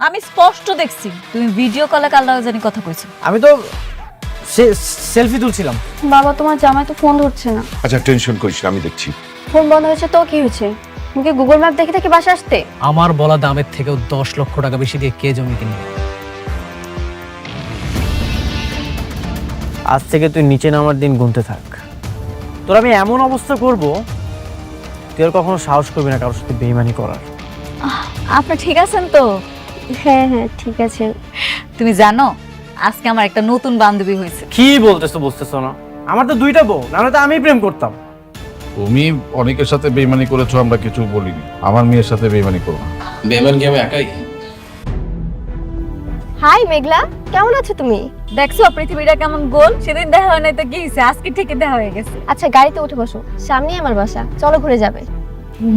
আমি স্পষ্ট দেখছি তুমি ভিডিও কলে কাল জানি কথা কইছো। আমি তো সেলফি তুলছিলাম। বাবা তোমার জামাই তো ফোন ধরছে না। আচ্ছা টেনশন করিস না, আমি দেখছি। ফোন বন্ধ হয়েছে তো কি হয়েছে? তুমি কি গুগল ম্যাপ দেখে বাসা আসতে? আমার বলা দামের থেকেও 10 লক্ষ টাকা বেশি দিয়ে কে জমি কিনবে? আজ থেকে তুই নিচে নামার দিন গুনতে থাক। তোর আমি এমন অবস্থা করব তুই আর কখনো সাহস করবি না কারোর সাথে বেইমানি করার। আপনি ঠিক আছেন তো? হ্যাঁ হ্যাঁ ঠিক আছে। তুমি জানো আজকে আমার একটা নতুন বান্ধবী হয়েছে। কি বলতেছো না? আমার তো দুইটা বউ, নাহলে তো আমি প্রেম করতাম। তুমি অনেকের সাথে বেইমানি করেছো, আমরা কিছু বলিনি। আমার মেয়ের সাথে বেইমানি করো না। বেইমান কি আমি একাই? হাই মেঘলা, কেমন আছো তুমি? দেখছো পৃথিবীটা কেমন গোল? সেদিন দেখা হয় নাই তো কি হয়েছে, আজকে ঠিকই দেখা হয়ে গেছে। আচ্ছা গাড়িতে উঠে বসো, সামনেই আমার বাসা, চলো ঘুরে যাবে।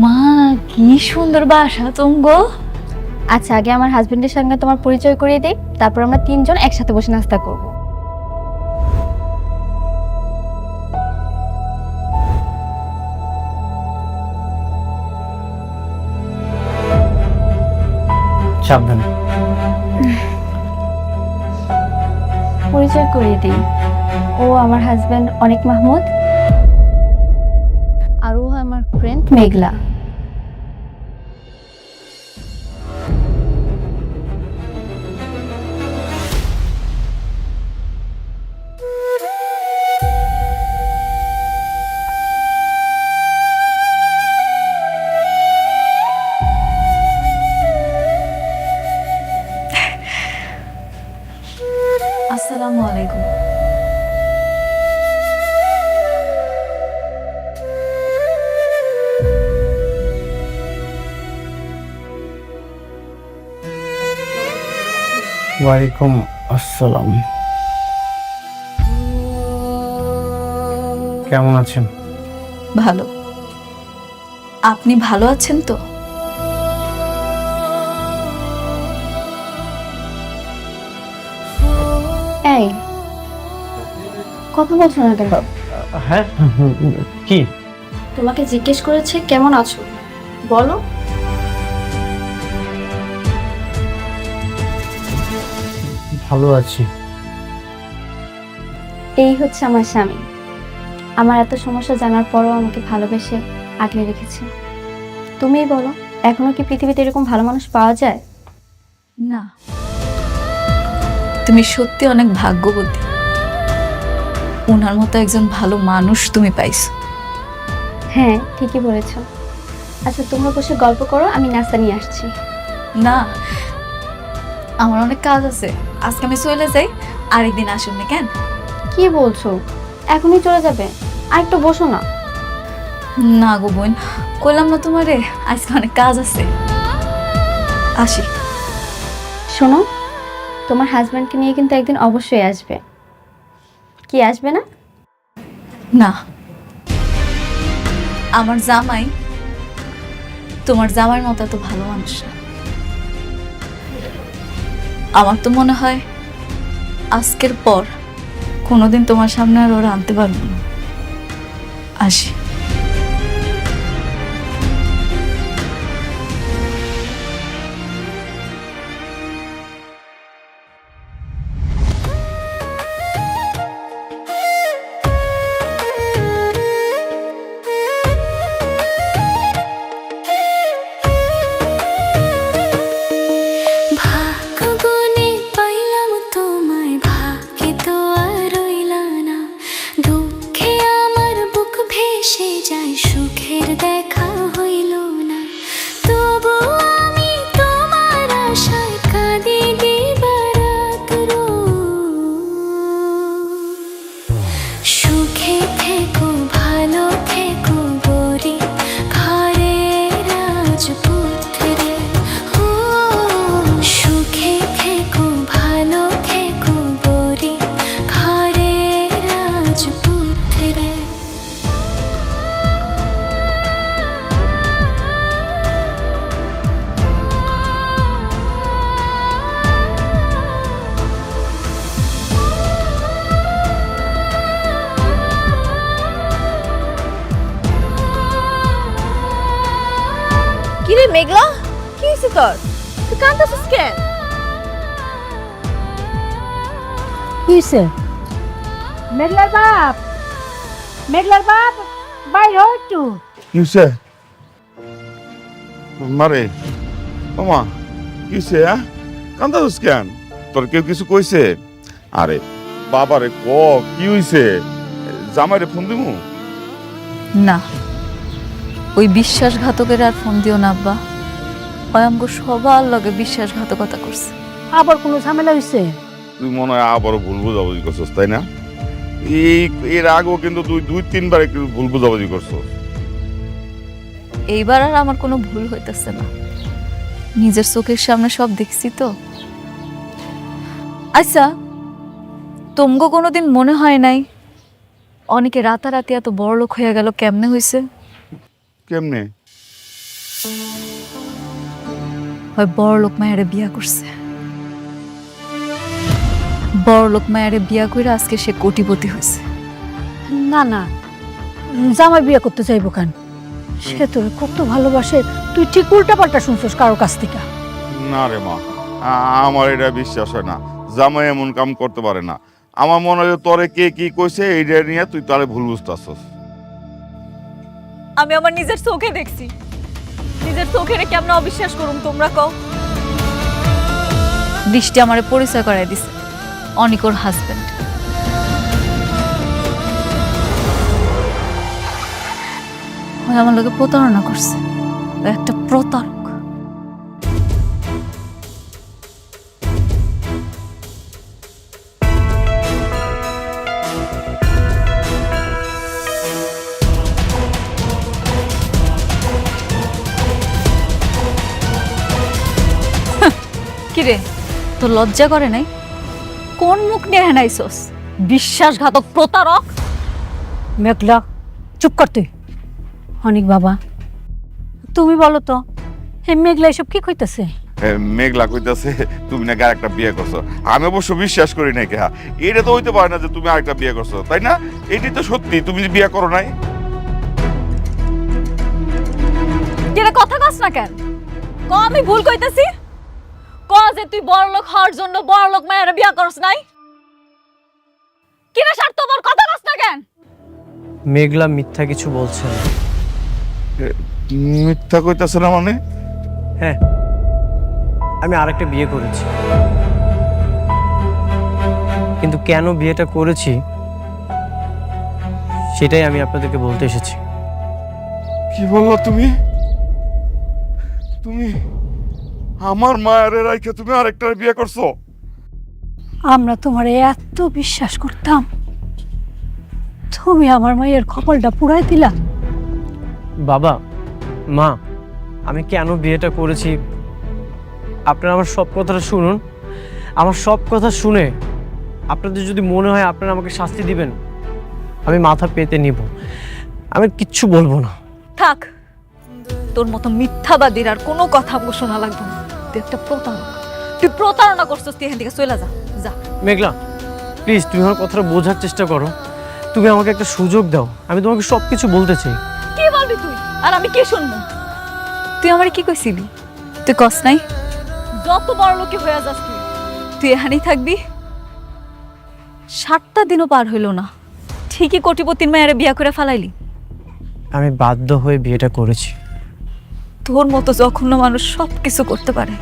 মা কি সুন্দর বাসা তুমগো। আচ্ছা আগে আমার হাজবেন্ডের সঙ্গে তোমার পরিচয় করিয়ে দিই, তারপর আমরা তিনজন একসাথে বসে নাস্তা করব। সাবধানে। পরিচয় করিয়ে দিই, ও আমার হাজবেন্ড অনেক মাহমুদ, আর ও আমার ফ্রেন্ড মেঘলা। আসসালামু আলাইকুম। ওয়ালাইকুম আসসালাম। কেমন আছেন? ভালো। আপনি ভালো আছেন তো? এই কথা বলছো না কেন? হ্যাঁ কি? তোমাকে জিজ্ঞেস করেছে কেমন আছো, বলো। ভালো আছি। এই হচ্ছে আমার স্বামী। আমার এত সমস্যা জানার পরও আমাকে ভালোবেসে আগলে রেখেছে। তুমিই বলো, এখনো কি পৃথিবীতে এরকম ভালো মানুষ পাওয়া যায়? না, তুমি সত্যি অনেক ভাগ্যবতী। ওনার মতো একজন ভালো মানুষ তুমি পাইছো। হ্যাঁ ঠিকই বলেছো। আচ্ছা তোমরা বসে গল্প করো, আমি নাস্তা নিয়ে আসছি। না, আমার অনেক কাজ আছে, আজকে আমি চলে যাই। আরেকদিন আসুন না কেন? কি বলছো, এখনই চলে যাবে? আর একটু বসো না। না গো বোন, কইলাম না তোমারে আজকে অনেক কাজ আছে, আসি। শোনো, তোমার হাজব্যান্ডকে নিয়ে কিন্তু একদিন অবশ্যই আসবে। কি আসবে না? না, আমার জামাই তোমার জামাইয়ের মতো এত ভালো মানুষ না। আমার তো মনে হয় আজকের পর কোনোদিন তোমার সামনে আর ওরা আনতে পারবো না। আসি। ভাগ্যগুনে পাইলাম তোমায়, ভাগ্যে তো আর রইলা না। দুঃখে আমার বুক ভেসে যায়, সুখের দেখা হইল না। তবু আমি তোমার আশায় কাঁদি দিবারাত রোজ। সুখে থেকো ভালো থেকো গরি ঘরের রাজপুত্রে। ও সুখে থেকো ভালো থেকো গরি ঘরের রাজপুত্রে। কি রে মেঘলা, কি হয়েছে তোর? তুই কাঁদতেছিস কেন? কিসে মেঘলার বাপ বাইরে হ একটু। কিসে মারে ওমা কিসে কান্দাস কেন? তোর কেউ কিছু কইছে? আরে বাবারে ক কি হইছে? জামাইরে ফোন দিমু? না, ওই বিশ্বাসঘাতকের আর ফোন দিও না আব্বা। হয় আমগো সবার লগে বিশ্বাসঘাতকতা করছে। আবার কোনো ঝামেলা হইছে? তুই মনে হয় আবারও ভুল বুঝাবুঝি করছস তাই না? এর আগেও কিন্তু তুই 2-3 বার একটু ভুল বুঝাবুঝি করছস। এইবার আর আমার কোনো ভুল হইতেছে না, নিজের চোখের সামনে সব দেখছি তো। আচ্ছা, তোমগো কোনোদিন মনে হয় নাই অনেকে রাতারাতি এত বড় লোক হয়ে গেল? কেমনে হইছে? কেমনে? হয় বড় লোক মায়েরে বিয়া করছে, বড় লোক মায়েরে বিয়া করে আজকে সে কোটিপতি হয়েছে। না না, জামাই বিয়ে করতে চাইবো কেন? সে তোর কত ভালোবাসে, তুই ঠিক উল্টা পাল্টা শুনছস কারো কাছ থেকে। না রে মা, আমার এটা বিশ্বাস হয় না। জামাই এমন কাম করতে পারে না। আমার মনে হয় তোরে কে কি কইছে এইটা নিয়ে তুই তারে ভুল বুঝতাছস। আমি আমার নিজের চোখে দেখছি, নিজের চোখে কেমন অবিশ্বাস করুম তোমরা কও? বৃষ্টি আমারে পরিচয় করাই দিছে অনিকর হাজবেন্ড। আমার লোকে প্রতারণা করছে, ও একটা প্রতারক। কিরে, তোর লজ্জা করে নাই? কোন মুখ নিয়ে হেনাইছস? বিশ্বাসঘাতক, প্রতারক। মেঘলা, চুপ কর তুই। অনেক বাবা, তুমি বলো তো, হে মেঘলা এসব কি কইতাছে? মেঘলা কইতাছে তুমি নাকি আরেকটা বিয়ে করছো। আমি অবশ্য বিশ্বাস করি নাই কেহা। এটা তো হইতে পারে না যে তুমি আরেকটা বিয়ে করছো, তাই না? এটি তো সত্যি, তুমি বিয়ে করো নাই। কিরে কথা কস না কেন? ক আমি ভুল কইতাছি? ক যে তুই বড়লোক হওয়ার জন্য বড়লোক মায়ের বিয়া করছ নাই? কিরে স্বার্থপর, কথা কস না কেন? মেঘলা মিথ্যা কিছু বলছে না। মিথ্যা কইতাছে না মানে? হ্যাঁ, আমি আরেকটা বিয়ে করেছি, কিন্তু কেন বিয়েটা করেছি সেটাই আমি আপনাদেরকে বলতে এসেছি। কি বললো তুমি? তুমি আমার মায়ের রাইখে তুমি আরেকটা বিয়ে করছো? আমরা তোমার এত বিশ্বাস করতাম, তুমি আমার মায়ের কপালটা পুড়াই দিলা। বাবা, মা, আমি কেন বিয়েটা করেছি আপনারা আমার সব কথাটা শুনুন। আমার সব কথা শুনে আপনাদের যদি মনে হয় আপনারা আমাকে শাস্তি দিবেন, আমি মাথা পেতে নিব, আমি কিচ্ছু বলবো না। থাক, তোর মতো মিথ্যাবাদীর আর কোনো কথা আমাকে শোনা লাগবে না। তুই একটা প্রতারক, তুই প্রতারণা করছিস। তুই এখান থেকে চলে যা, যা। মেঘলা, প্লিজ তুমি আমার কথাটা বোঝার চেষ্টা করো। তুমি আমাকে একটা সুযোগ দাও, আমি তোমাকে সব কিছু বলতে চাই। কি বলবি তুই আর আমি কি শুনবো? তুই আমারে কি কইছিলি? তুই কস নাই যত বড় লোকে হয়ে যাস তুই এখানেই থাকবি? 7টা দিনও পার হইল না, ঠিকই কোটিপতির মায়ের বিয়া করে ফেলাইলি। আমি বাধ্য হয়ে বিয়েটা করেছি। তোর মতো জঘন্য মানুষ সব কিছু করতে পারে।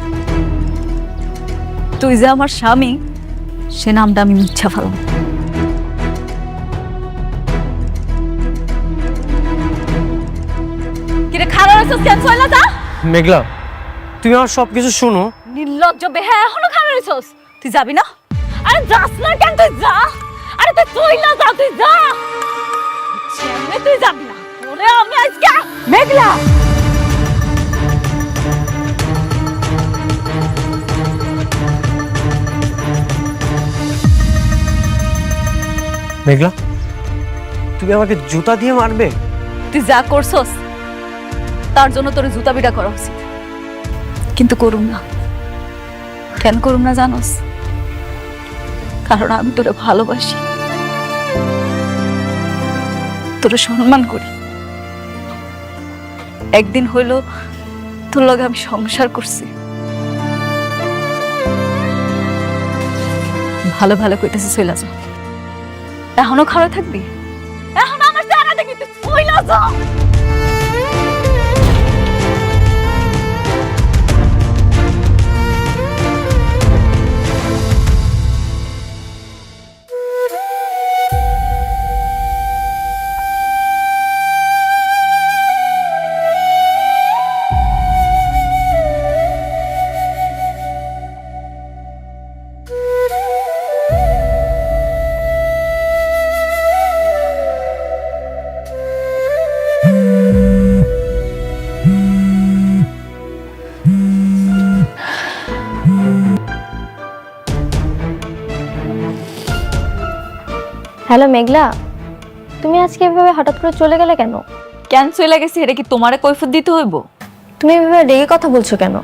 তুই যে আমার স্বামী, সে নামটা আমি মিথ্যা ফেলাম। কিরে খারাপ আছিস কেন? চলে যা। মেঘলা, তুমি আমার সব কিছু শোনো। নির্লজ্জ বেহা, এখনো খারাপ আছিস? তুই যাবি না? আরে যাস না কেন? তুই যা। আরে তুই চইলা যা, তুই যা। তুই যাবি না? ওরে আমি আজকে মেঘলা, মেঘলা, তুমি আমাকে জুতা দিয়ে মারবে? তুই যা করছস তার জন্য তোর জুতা বিড়া করা উচিত, কিন্তু করুম না। কেন করুম না জানোস? কারণ আমি তোরে ভালোবাসি, তোরে সম্মান করি। একদিন হইল তোর লগে আমি সংসার করছি, ভালো ভালো কইতেছি চইলা যাও। এখনো খারাপ থাকবি? এখন আমার চেহারা দেখি তুই চইলা যাও। হ্যালো মেঘলা, তুমি আজকে এভাবে হঠাৎ করে চলে গেলে কেন? কেন চইলা গেছি এটা কি তোমারে কৈফিয়ত দিতে হইব? তুমি এভাবে রেগে কথা বলছো কেন?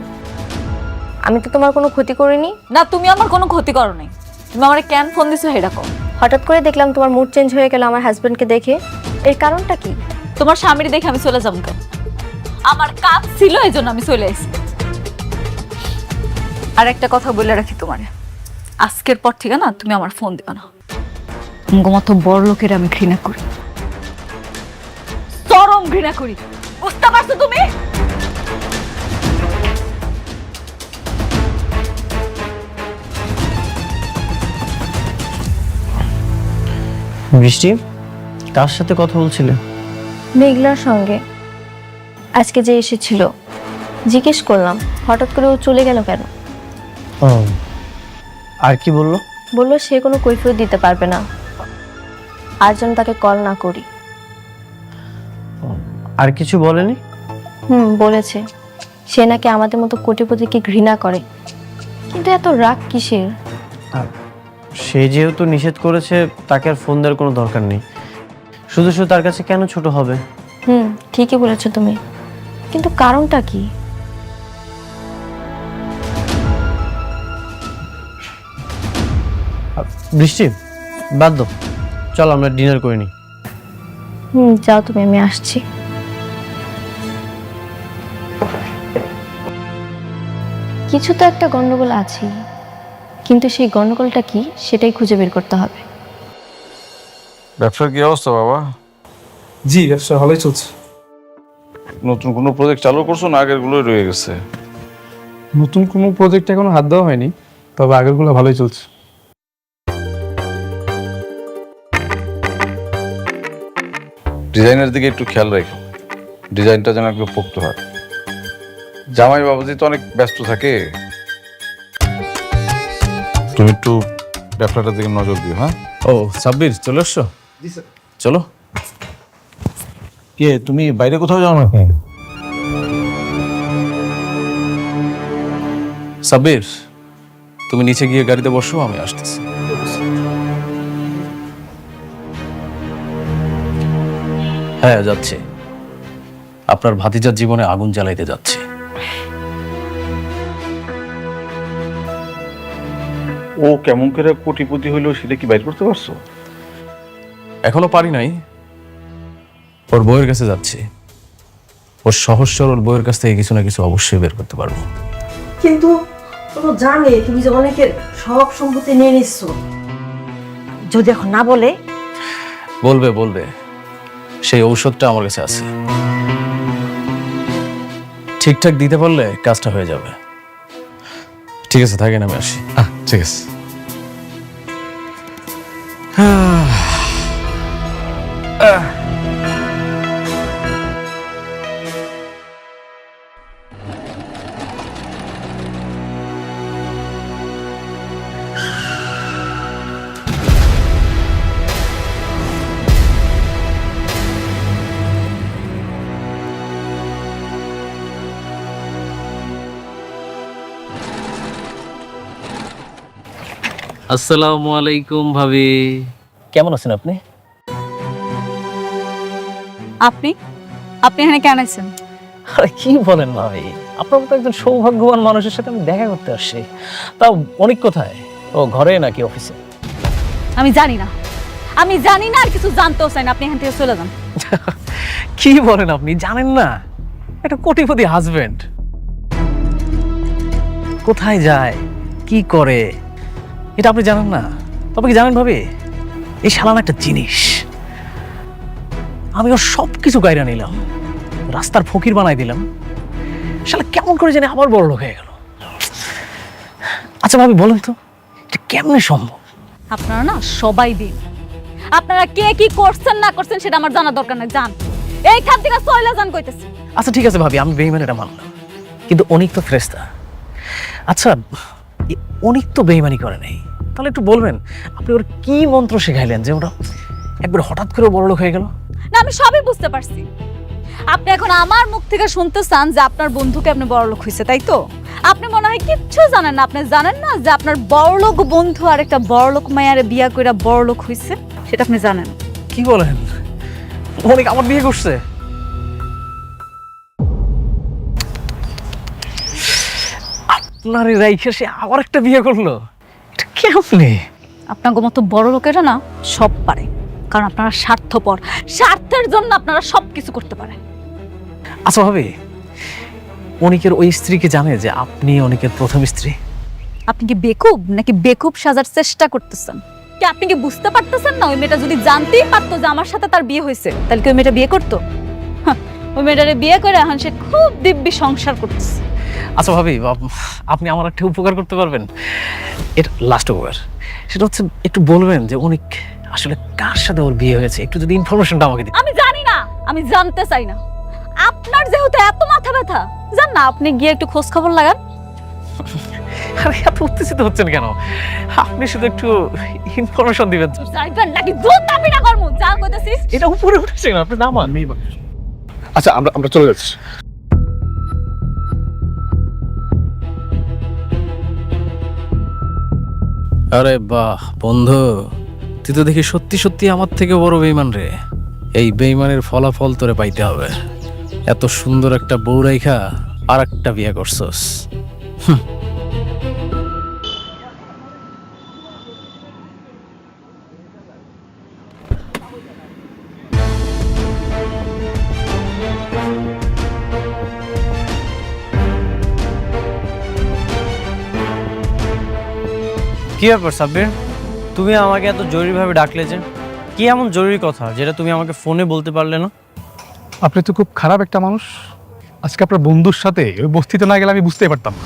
আমি তো তোমার কোনো ক্ষতি করিনি। না, তুমি আমার কোনো ক্ষতি করো নাই। তুমি আমারে কেন ফোন দিছো সেটা কও। হঠাৎ করে দেখলাম তোমার মুড চেঞ্জ হয়ে গেল আমার হাজবেন্ডকে দেখে। এর কারণটা কি? তোমার স্বামীর দেখে আমি চলে যাবো কেন? আমার কাজ ছিল, এই জন্য আমি চলে আসি। আর একটা কথা বলে রাখি তোমারে, আজকের পর থেকে না তুমি আমার ফোন দিও না। মতো বড় লোকের আমি ঘৃণা করি, চরম ঘৃণা করি। বুঝতে পারছো তুমি? বৃষ্টি, কার সাথে কথা বলছিলে? মেঘলার সঙ্গে। আজকে যে এসেছিল, জিজ্ঞেস করলাম হঠাৎ করে ও চলে গেল কেন। ও, আর কি বললো? বললো সে কোনো কৈফিয়ত দিতে পারবে না, আর যেন তাকে কল না করি। আর কিছু বলেনি? বলেছে সে নাকি আমাদের মতো কোটিপতিকে ঘৃণা করে, কিন্তু এত রাগ কিসের? সে যেহেতু নিষেধ করেছে, তাকে আর ফোন দেওয়ার কোনো দরকার নেই। শুধু শুধু তার কাছে কেন ছোট হবে? ঠিকই বলেছো তুমি, কিন্তু কারণটা কি? বৃষ্টি, বাদ দাও, চল আমরা ডিনার করে নিই। যাও তুমি, আমি আসছি। কিছু তো একটা গন্ডগোল আছে, কিন্তু সেই গন্ডগোলটা কি সেটাই খুঁজে বের করতে হবে। ব্যবসার কি অবস্থা বাবা? জি, ব্যবসা ভালোই চলছে। নতুন কোনো প্রজেক্ট চালু করছো না আগের গুলোই রয়ে গেছে? নতুন কোনো প্রজেক্টে এখনো হাত দেওয়া হয়নি, তবে আগেরগুলো ভালোই চলছে। ডিজাইনের দিকে একটু খেয়াল রাখো, ডিজাইনটা যেন একটু পোক্ত হয়। জামাই বাবাজি তো অনেক ব্যস্ত থাকে, তুমি একটু ব্যবসাটার দিকে নজর দিও। হ্যাঁ। ও সাব্বির, চলে এসছো? চলো। কে তুমি বাইরে কোথাও যাও নাকি? সাব্বির, তুমি নিচে গিয়ে গাড়িতে বসো, আমি আসতেছি। হ্যাঁ, যাচ্ছে। আপনার ভাতিজার জীবনে আগুন জ্বালাইতে যাচ্ছে। ও কেমন করে কোটিপতি হইলো সেটা কি বাইর করতে পারছো? এখনো পারি নাই। ওর বউয়ের কাছে যাচ্ছে। ওর সহজ সরল বউয়ের কাছ থেকে কিছু না কিছু অবশ্যই বের করতে পারবো। কিন্তু ও তো জানে তুমি যে অনেকের সব সম্পত্তি নিয়ে নিচ্ছ। যদি এখন না বলে? বলবে বলবে, সেই ঔষধটা আমার কাছে আছে। ঠিকঠাক দিতে পারলে কাজটা হয়ে যাবে। ঠিক আছে, থাকেন, আমি আসি। ঠিক আছে। আসসালামু আলাইকুম ভাবি। কেমন আছেন আপনি? আপনি আপনি এখানে কেন আছেন? আরে কি বলেন ভাবি, আপনার মতো একজন সৌভাগ্যবান মানুষের সাথে আমি দেখা করতে আসছি। তাও অনেক কোথায়? ও ঘরে নাকি অফিসে? আমি জানি না, আমি জানি না, আর কিছু জানতেও চাই না। আপনি এখান থেকে চলে যান। কি বলেন আপনি? জানেন না একটা কোটিপতি হাজবেন্ড কোথায় যায়, কি করে, এটা আপনি জানেন না? তবে কি জানেন ভাবি, এই শালা না একটা জিনিস। আমি ওর সব কিছু গাইরা নিলাম, রাস্তার ফকির বানাই দিলাম, শালা কেমন করে জানি আবার বড় লোক হয়ে গেল। আচ্ছা ভাবি বলেন তো, এটা কেমনে সম্ভব? আপনারা না সবাই দিন, আপনারা কে কি করছেন না করছেন সেটা আমার জানা দরকার নাই। জান এইখান থেকে সয়লা জান কইতেছে। আচ্ছা ঠিক আছে ভাবি, আমি বেইমান এটা মানলাম, কিন্তু অনিক তো ফেরেশতা। আচ্ছা অনিক তো বেইমানি করে নাই, তাহলে একটু বলবেন আপনি ওর কি মন্ত্র শেখাইলেন যে ওটা একবার হঠাৎ করে বড় লোক হয়ে গেল? না আমি সবই বুঝতে পারছি। আপনি এখন আমার মুখ থেকে শুনতে চান যে আপনার বন্ধুকে আপনি বড়লোক হইছে, তাই তো? আপনি মনে হয় কিচ্ছু জানেন না। আপনি জানেন না যে আপনার বড়লোক বন্ধু আর একটা বড়লোক মায়ারে বিয়া কইরা বড়লোক হইছে, সেটা আপনি জানেন। কি বলেন? অনিক আমার বিয়ে করছে? আপনার রাইখে সে আবার একটা বিয়ে করলো? এটা কেমনে? আপনার মতো বড় লোকেরা না সব পারে, কারণ আপনারা স্বার্থপর। স্বার্থের জন্য আপনারা সবকিছু করতে পারেন। আচ্ছা ভাবি, অনিকের ওই স্ত্রীকে জানে যে আপনি অনিকের প্রথম স্ত্রী? আপনি কি বেকুব নাকি বেকুব সাজার চেষ্টা করতেছেন? কি আপনি কি বুঝতে পারতেছেন না? ওই মেয়েটা যদি জানতেই পারতো যে আমার সাথে তার বিয়ে হয়েছে, তাহলে কি ওই মেয়েটা বিয়ে করতো? ওই মেয়েটারে বিয়ে করে এখন সে খুব দিব্যি সংসার করতেছে। আচ্ছা ভাবি, আপনি আমার একটা উপকার করতে পারবেন? এটা লাস্ট উপকার, সেটা হচ্ছে একটু বলবেন যে অনিক আসলে কার সাথে ওর বিয়ে হয়েছে, একটু যদি ইনফরমেশনটা আমাকে দিন। আমি জানি না, আমি জানতে চাই না। আপনার যেহেতু এত মাথা ব্যথা, জান না আপনি গিয়ে একটু খোঁজ খবর লাগান। আরে এত উত্তেজিত হচ্ছেন কেন? আপনি শুধু একটু ইনফরমেশন দিবেন। যাইবেন নাকি জুতা পিটা করমু? যা কইতাছিস এটা উপরে উঠেছে না, আপনি নামান। আচ্ছা আমরা চলে যাচ্ছি। আরে বাহ বন্ধু, তুই তো দেখি সত্যি সত্যি আমার থেকে বড় বেইমান রে। এই বেইমানের ফলাফল তোরে পাইতে হবে। এত সুন্দর একটা বউ রাইখা আর একটা বিয়ে করছস। কি ব্যাপার সাব্বির, তুমি আমাকে এত জরুরিভাবে ডাকলে যে? কি এমন জরুরি কথা যেটা তুমি আমাকে ফোনে বলতে পারলে না? আপনি তো খুব খারাপ একটা মানুষ। আজকে আপনার বন্ধুর সাথে ওই বস্তিতে না গেলে আমি বুঝতেই পারতাম না।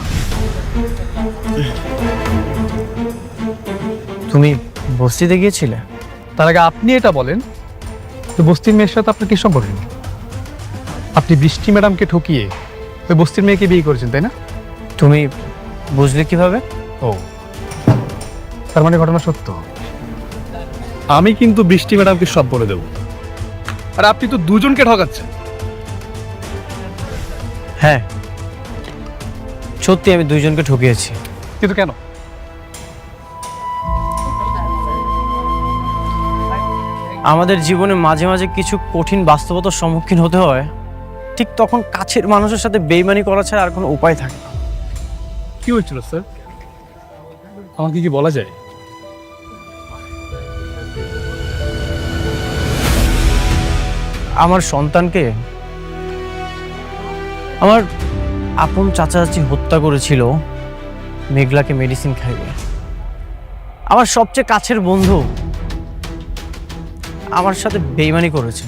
তুমি বস্তিতে গিয়েছিলে? তার আগে আপনি এটা বলেন, তো বস্তির মেয়ের সাথে আপনার কি সম্পর্ক? আপনি বৃষ্টি ম্যাডামকে ঠকিয়ে ওই বস্তির মেয়েকে বিয়ে করেছেন, তাই না? তুমি বুঝলে কিভাবে? ও, তার মানে ঘটনা সত্য। আমি কিন্তু বৃষ্টি ম্যাডামকে সব বলে দেব। আর আপনি তো দুজনকে ঠকাচ্ছেন। হ্যাঁ সত্যি, আমি দুইজনকে ঠকিয়েছি। কিন্তু কেন? আমাদের জীবনে মাঝে মাঝে কিছু কঠিন বাস্তবতার সম্মুখীন হতে হয়, ঠিক তখন কাছের মানুষের সাথে বেইমানি করা ছাড়া আর কোনো উপায় থাকে না। কি হয়েছিল স্যার, আমাকে কি বলা যায়? আমার সন্তানকে আমার আপন চাচা চাচি হত্যা করেছিল মেঘলাকে মেডিসিন খাইয়ে। আমার সবচেয়ে কাছের বন্ধু আমার সাথে বেইমানি করেছে।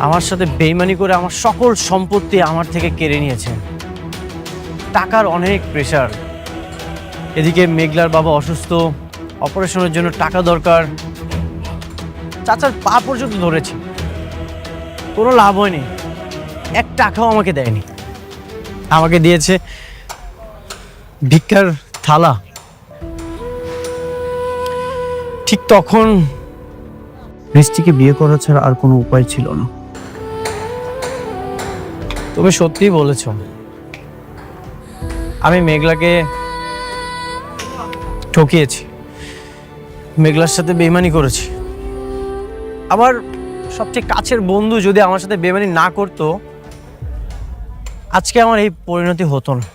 আমার সাথে বেইমানি করে আমার সকল সম্পত্তি আমার থেকে কেড়ে নিয়েছে। টাকার অনেক প্রেশার, এদিকে মেঘলার বাবা অসুস্থ, অপারেশনের জন্য টাকা দরকার। চাচার পা পর্যন্ত ধরেছি, কোনো লাভ হয়নি। 1 টাকাও আমাকে দেয়নি। আমাকে দিয়েছে ভিক্ষার থালা। ঠিক তখন বৃষ্টিকে বিয়ে করা ছাড়া আর কোনো উপায় ছিল না। তুমি সত্যিই বলেছ, আমি মেঘলাকে ঠকিয়েছি, মেঘলার সাথে বেইমানি করেছি। আমার সবচেয়ে কাছের বন্ধু যদি আমার সাথে বেইমানি না করতো, আজকে আমার এই পরিণতি হতো না।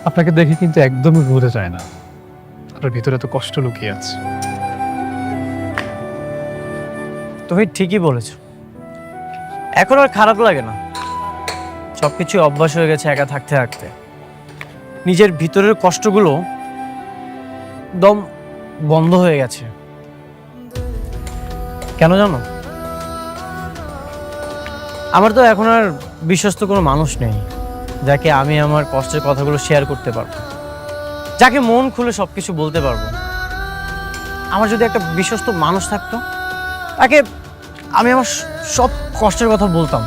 আপনাকে দেখে কিন্তু একদমই বোঝা যায় না আপনার ভিতরে এত কষ্ট লুকিয়ে আছে। তুমি ঠিকই বলেছ, এখন আর খারাপ লাগে না। সবকিছু অভ্যাস হয়ে গেছে একা থাকতে থাকতে। নিজের ভিতরের কষ্টগুলো দম বন্ধ হয়ে গেছে। কেন জানো? আমার তো এখন আর বিশ্বস্ত কোনো মানুষ নেই যাকে আমি আমার কষ্টের কথাগুলো শেয়ার করতে পারবো, যাকে মন খুলে সবকিছু বলতে পারবো। আমার যদি একটা বিশ্বস্ত মানুষ থাকতো, তাকে আমি আমার সব কষ্টের কথা বলতাম,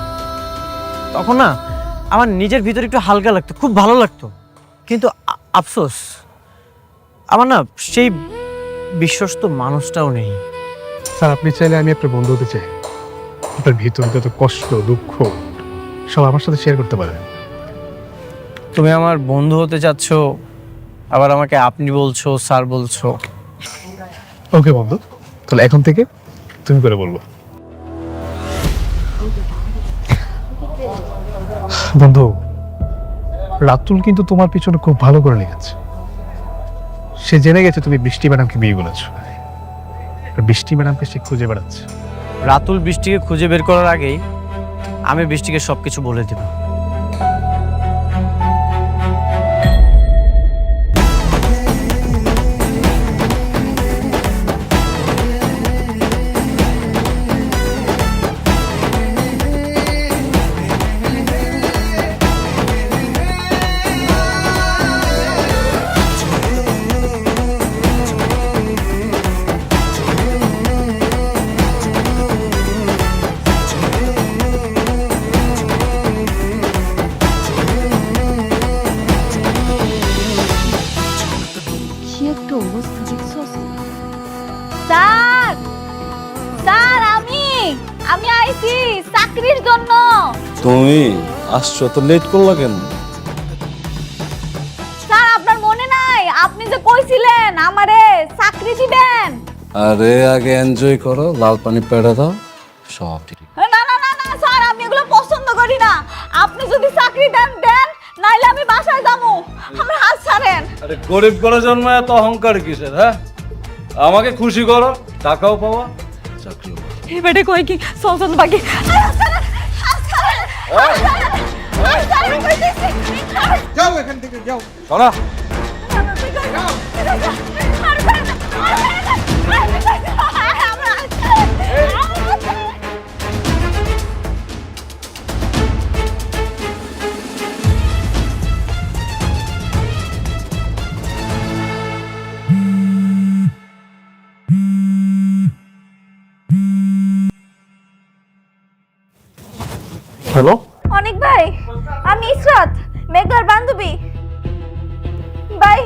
তখন না আমার নিজের ভিতরে একটু হালকা লাগতো, খুব ভালো লাগতো। কিন্তু আফসোস, আমার না সেই বিশ্বস্ত মানুষটাও নেই। স্যার, আপনি চাইলে আমি আপনার বন্ধু হতে চাই। আপনার ভিতরে যত কষ্ট, দুঃখ সব আমার সাথে শেয়ার করতে পারেন। তুমি আমার বন্ধু হতে চাচ্ছ, আবার আমাকে আপনি বলছো, স্যার বলছো। ওকে বন্ধু, তাহলে এখন থেকে তুমি করে বলবো। বন্ধু, রাতুল কিন্তু তোমার পিছনে খুব ভালো করে লেগেছে। সে জেনে গেছে তুমি বৃষ্টি ম্যাডামকে বিয়ে বলেছো, আর বৃষ্টি ম্যাডামকে সে খুঁজে বেড়াচ্ছে। রাতুল বৃষ্টিকে খুঁজে বের করার আগেই আমি বৃষ্টিকে সবকিছু বলে দেব। কি একটা অবস্থা দেখছস? স্যার, স্যার, আমি আইছি চাকরির জন্য। তুমি আসছো তো লেট করলা কেন? স্যার, আপনার মনে নাই আপনি যে কইছিলেন আমারে চাকরি দিবেন? আরে আগে এনজয় করো, লাল পানি পেড়ে দাও, সব ঠিক। না না না না স্যার, আমি এগুলো পছন্দ করি না। আপনি যদি চাকরি দেন দেন, নাইলে আমি বাসায় যাবো। আমার হাত ছাড়েন। আরে গরিব করে জন্মায় এত অহংকার কিসের? হ্যাঁ, আমাকে খুশি করো, টাকাও পাওয়া, চাকরিও পাওয়া। এই বেটে কই কি চলছন বাকি? যাও এখান থেকে, যাও। শোনা, হ্যালো, অনেক ভাই, আমি ইসরাত, মেঘলার বান্ধবী। ভাই,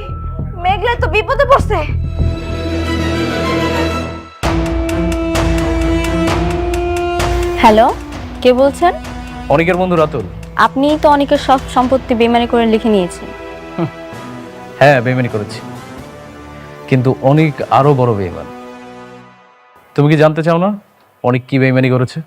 মেঘলা তো বিপদে পড়ছে। হ্যালো, কে বলছেন? অনেকের বন্ধু রাতুল। আপনি তো অনেকের সব সম্পত্তি বেমানি করে লিখে নিয়েছেন। হ্যাঁ, বেইমানি করেছি, কিন্তু অনেক আরো বড় বেইমান। তুমি কি জানতে চাও না অনেক কি বেইমানি করেছে?